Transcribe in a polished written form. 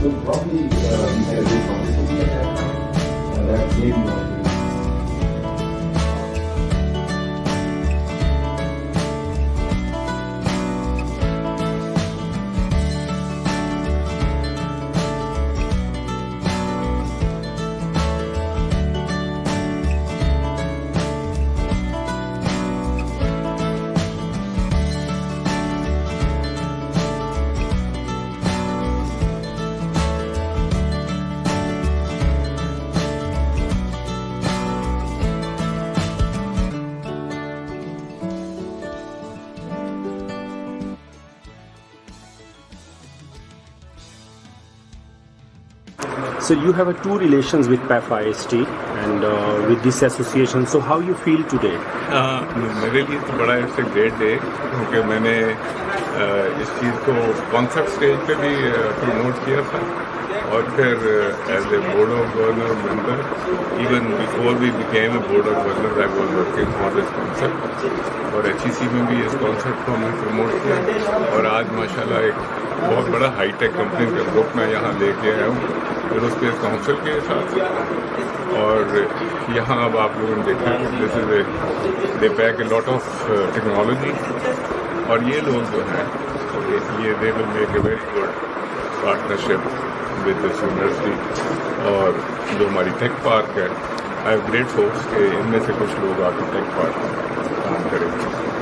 So probably we had a good conversation and that gave me motivation. So you have a two relations with PAF IST and with this association. So how you feel today? मेरे लिए तो बड़ा it's a great day क्योंकि मैंने इस चीज़ को concept stage पे भी प्रमोट किया था और फिर as a board of governor member even before we became a board of governor I was working for this concept और HEC में भी इस कॉन्सेप्ट को हमने प्रमोट किया और आज माशाल्लाह एक बहुत बड़ा हाईटेक कंपनी का ग्रुप मैं यहाँ लेके आया हूँ एरोस्पेस काउंसिल के साथ और यहाँ अब आप लोगों ने देखा this is they pack a lot of technology और ये लोग जो हैं ये they will make a very good partnership with this university और जो हमारी टेक पार्क है आई हैव ग्रेट होप्स कि इनमें से कुछ लोग आके टेक पार्क में काम करेंगे.